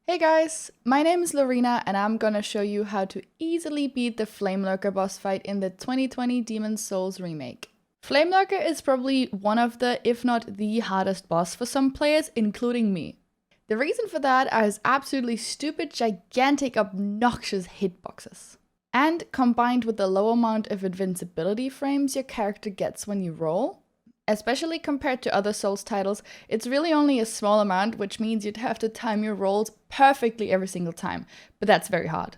Hey guys, my name is Loreena and I'm gonna show you how to easily beat the Flamelurker boss fight in the 2020 Demon's Souls remake. Flamelurker is probably one of the, if not the hardest boss for some players, including me. The reason for that are his absolutely stupid, gigantic, obnoxious hitboxes. And combined with the low amount of invincibility frames your character gets when you roll, especially compared to other Souls titles, it's really only a small amount, which means you'd have to time your rolls perfectly every single time, but that's very hard.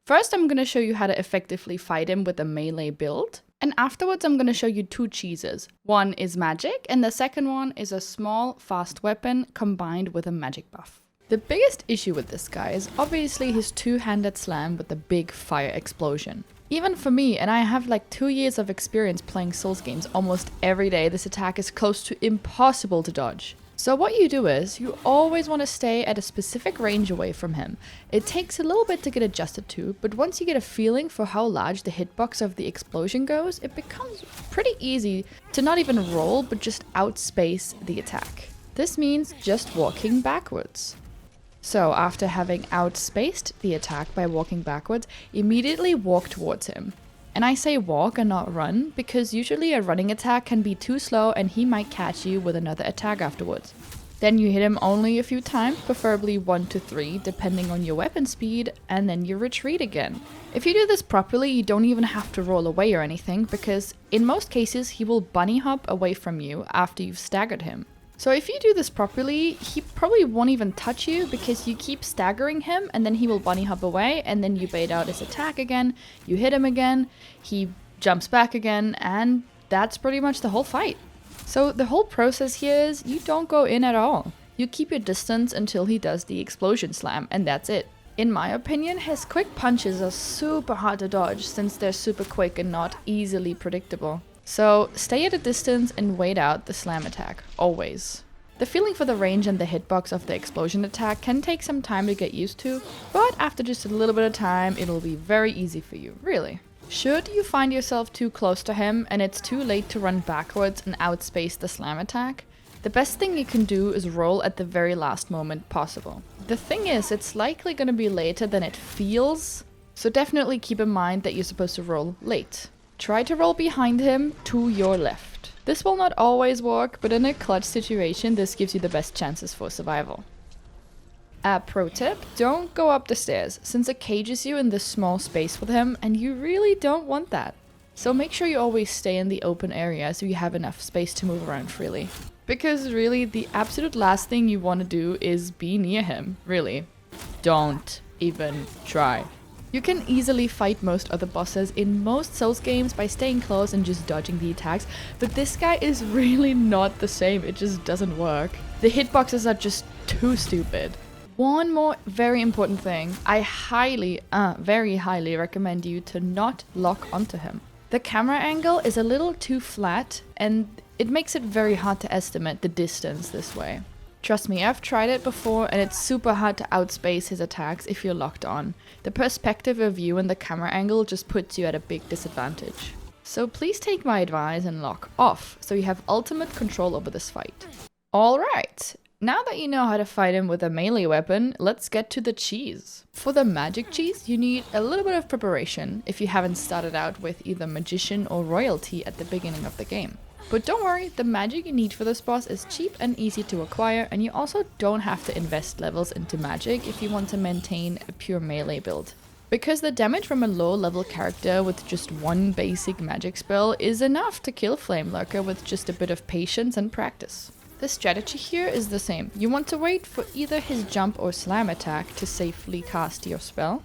First, I'm going to show you how to effectively fight him with a melee build, and afterwards I'm going to show you two cheeses. One is magic, and the second one is a small, fast weapon combined with a magic buff. The biggest issue with this guy is obviously his two-handed slam with the big fire explosion. Even for me, and I have like 2 years of experience playing Souls games almost every day, this attack is close to impossible to dodge. So what you do is, you always want to stay at a specific range away from him. It takes a little bit to get adjusted to, but once you get a feeling for how large the hitbox of the explosion goes, it becomes pretty easy to not even roll, but just outspace the attack. This means just walking backwards. So after having outspaced the attack by walking backwards, immediately walk towards him. And I say walk and not run, because usually a running attack can be too slow and he might catch you with another attack afterwards. Then you hit him only a few times, preferably 1 to 3, depending on your weapon speed, and then you retreat again. If you do this properly, you don't even have to roll away or anything, because in most cases he will bunny hop away from you after you've staggered him. So if you do this properly, he probably won't even touch you because you keep staggering him and then he will bunny hop away and then you bait out his attack again, you hit him again, he jumps back again, and that's pretty much the whole fight. So the whole process here is you don't go in at all. You keep your distance until he does the explosion slam, and that's it. In my opinion, his quick punches are super hard to dodge since they're super quick and not easily predictable. So stay at a distance and wait out the slam attack, always. The feeling for the range and the hitbox of the explosion attack can take some time to get used to, but after just a little bit of time, it'll be very easy for you, really. Should you find yourself too close to him and it's too late to run backwards and outspace the slam attack, the best thing you can do is roll at the very last moment possible. The thing is, it's likely going to be later than it feels, so definitely keep in mind that you're supposed to roll late. Try to roll behind him to your left. This will not always work, but in a clutch situation, this gives you the best chances for survival. A pro tip, don't go up the stairs, since it cages you in this small space with him, and you really don't want that. So make sure you always stay in the open area so you have enough space to move around freely. Because really, the absolute last thing you want to do is be near him, really. Don't even try. You can easily fight most other bosses in most Souls games by staying close and just dodging the attacks, but this guy is really not the same, it just doesn't work. The hitboxes are just too stupid. One more very important thing, I very highly recommend you to not lock onto him. The camera angle is a little too flat and it makes it very hard to estimate the distance this way. Trust me, I've tried it before and it's super hard to outspace his attacks if you're locked on. The perspective of you and the camera angle just puts you at a big disadvantage. So please take my advice and lock off, so you have ultimate control over this fight. Alright, now that you know how to fight him with a melee weapon, let's get to the cheese. For the magic cheese, you need a little bit of preparation if you haven't started out with either magician or royalty at the beginning of the game. But don't worry, the magic you need for this boss is cheap and easy to acquire, and you also don't have to invest levels into magic if you want to maintain a pure melee build. Because the damage from a low level character with just one basic magic spell is enough to kill Flamelurker with just a bit of patience and practice. The strategy here is the same. You want to wait for either his jump or slam attack to safely cast your spell.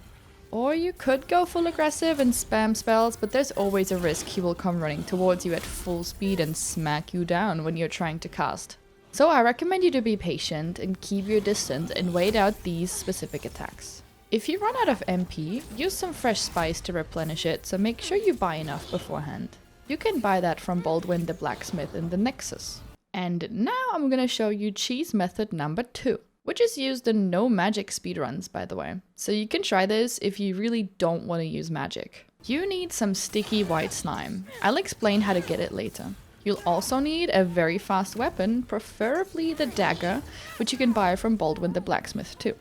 Or you could go full aggressive and spam spells, but there's always a risk he will come running towards you at full speed and smack you down when you're trying to cast. So I recommend you to be patient and keep your distance and wait out these specific attacks. If you run out of MP, use some fresh spice to replenish it, so make sure you buy enough beforehand. You can buy that from Baldwin the blacksmith in the Nexus. And now I'm gonna show you cheese method number 2. Which is used in no magic speedruns, by the way. So you can try this if you really don't want to use magic. You need some sticky white slime. I'll explain how to get it later. You'll also need a very fast weapon, preferably the dagger, which you can buy from Baldwin the blacksmith too.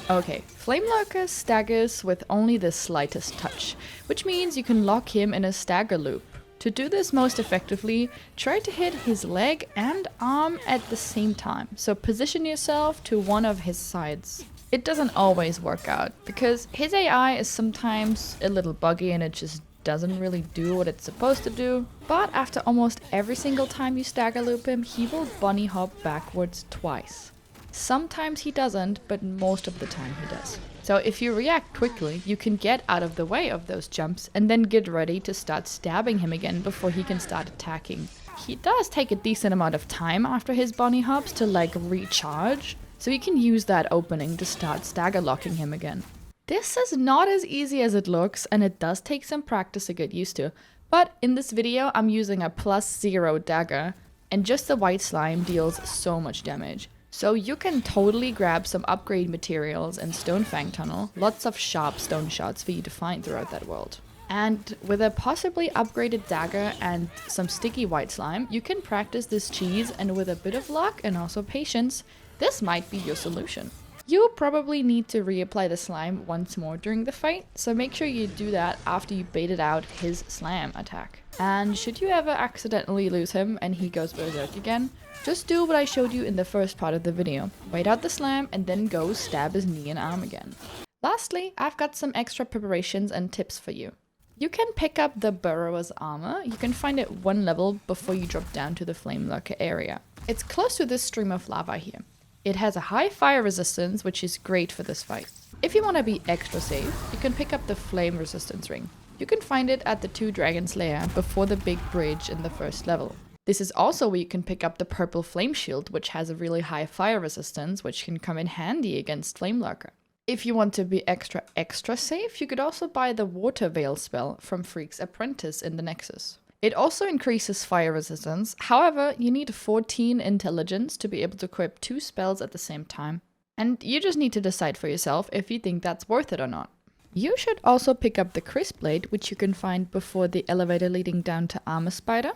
Okay, Flamelurker staggers with only the slightest touch, which means you can lock him in a stagger loop. To do this most effectively, try to hit his leg and arm at the same time, so position yourself to one of his sides. It doesn't always work out, because his AI is sometimes a little buggy and it just doesn't really do what it's supposed to do, but after almost every single time you stagger loop him, he will bunny hop backwards twice. Sometimes he doesn't, but most of the time he does. So if you react quickly, you can get out of the way of those jumps and then get ready to start stabbing him again before he can start attacking. He does take a decent amount of time after his bunny hops to recharge, so you can use that opening to start stagger locking him again. This is not as easy as it looks, and it does take some practice to get used to, but in this video I'm using a +0 dagger, and just the white slime deals so much damage. So you can totally grab some upgrade materials in Stonefang Tunnel, lots of sharp stone shots for you to find throughout that world. And with a possibly upgraded dagger and some sticky white slime, you can practice this cheese, and with a bit of luck and also patience, this might be your solution. You'll probably need to reapply the slime once more during the fight, so make sure you do that after you baited out his slam attack. And should you ever accidentally lose him and he goes berserk again, just do what I showed you in the first part of the video. Wait out the slam and then go stab his knee and arm again. Lastly, I've got some extra preparations and tips for you. You can pick up the Burrower's armor. You can find it one level before you drop down to the Flamelurker area. It's close to this stream of lava here. It has a high fire resistance, which is great for this fight. If you want to be extra safe, you can pick up the flame resistance ring. You can find it at the 2 Dragons lair before the big bridge in the first level. This is also where you can pick up the purple flame shield, which has a really high fire resistance, which can come in handy against Flamelurker. If you want to be extra safe, you could also buy the water veil spell from Freak's apprentice in the Nexus. It also increases fire resistance, however, you need 14 intelligence to be able to equip 2 spells at the same time. And you just need to decide for yourself if you think that's worth it or not. You should also pick up the Crisp Blade, which you can find before the elevator leading down to Armor Spider.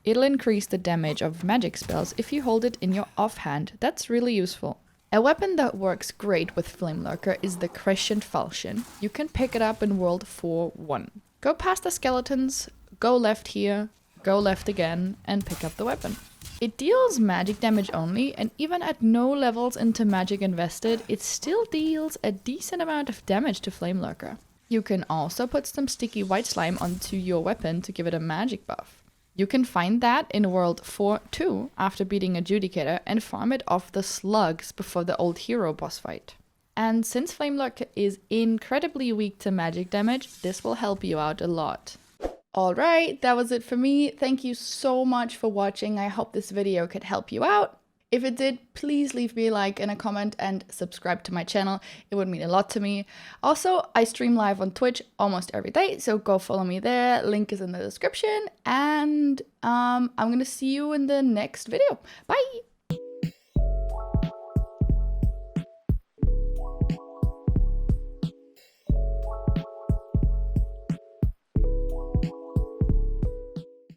It'll increase the damage of magic spells if you hold it in your offhand. That's really useful. A weapon that works great with Flamelurker is the Crescent Falchion. You can pick it up in World 4-1. Go past the skeletons, go left here, go left again, and pick up the weapon. It deals magic damage only, and even at no levels into magic invested, it still deals a decent amount of damage to Flamelurker. You can also put some sticky white slime onto your weapon to give it a magic buff. You can find that in World 4-2 after beating Adjudicator and farm it off the slugs before the old hero boss fight. And since Flamelurker is incredibly weak to magic damage, this will help you out a lot. Alright, that was it for me. Thank you so much for watching. I hope this video could help you out. If it did, please leave me a like and a comment and subscribe to my channel. It would mean a lot to me. Also, I stream live on Twitch almost every day, so go follow me there. Link is in the description. And I'm gonna see you in the next video. Bye!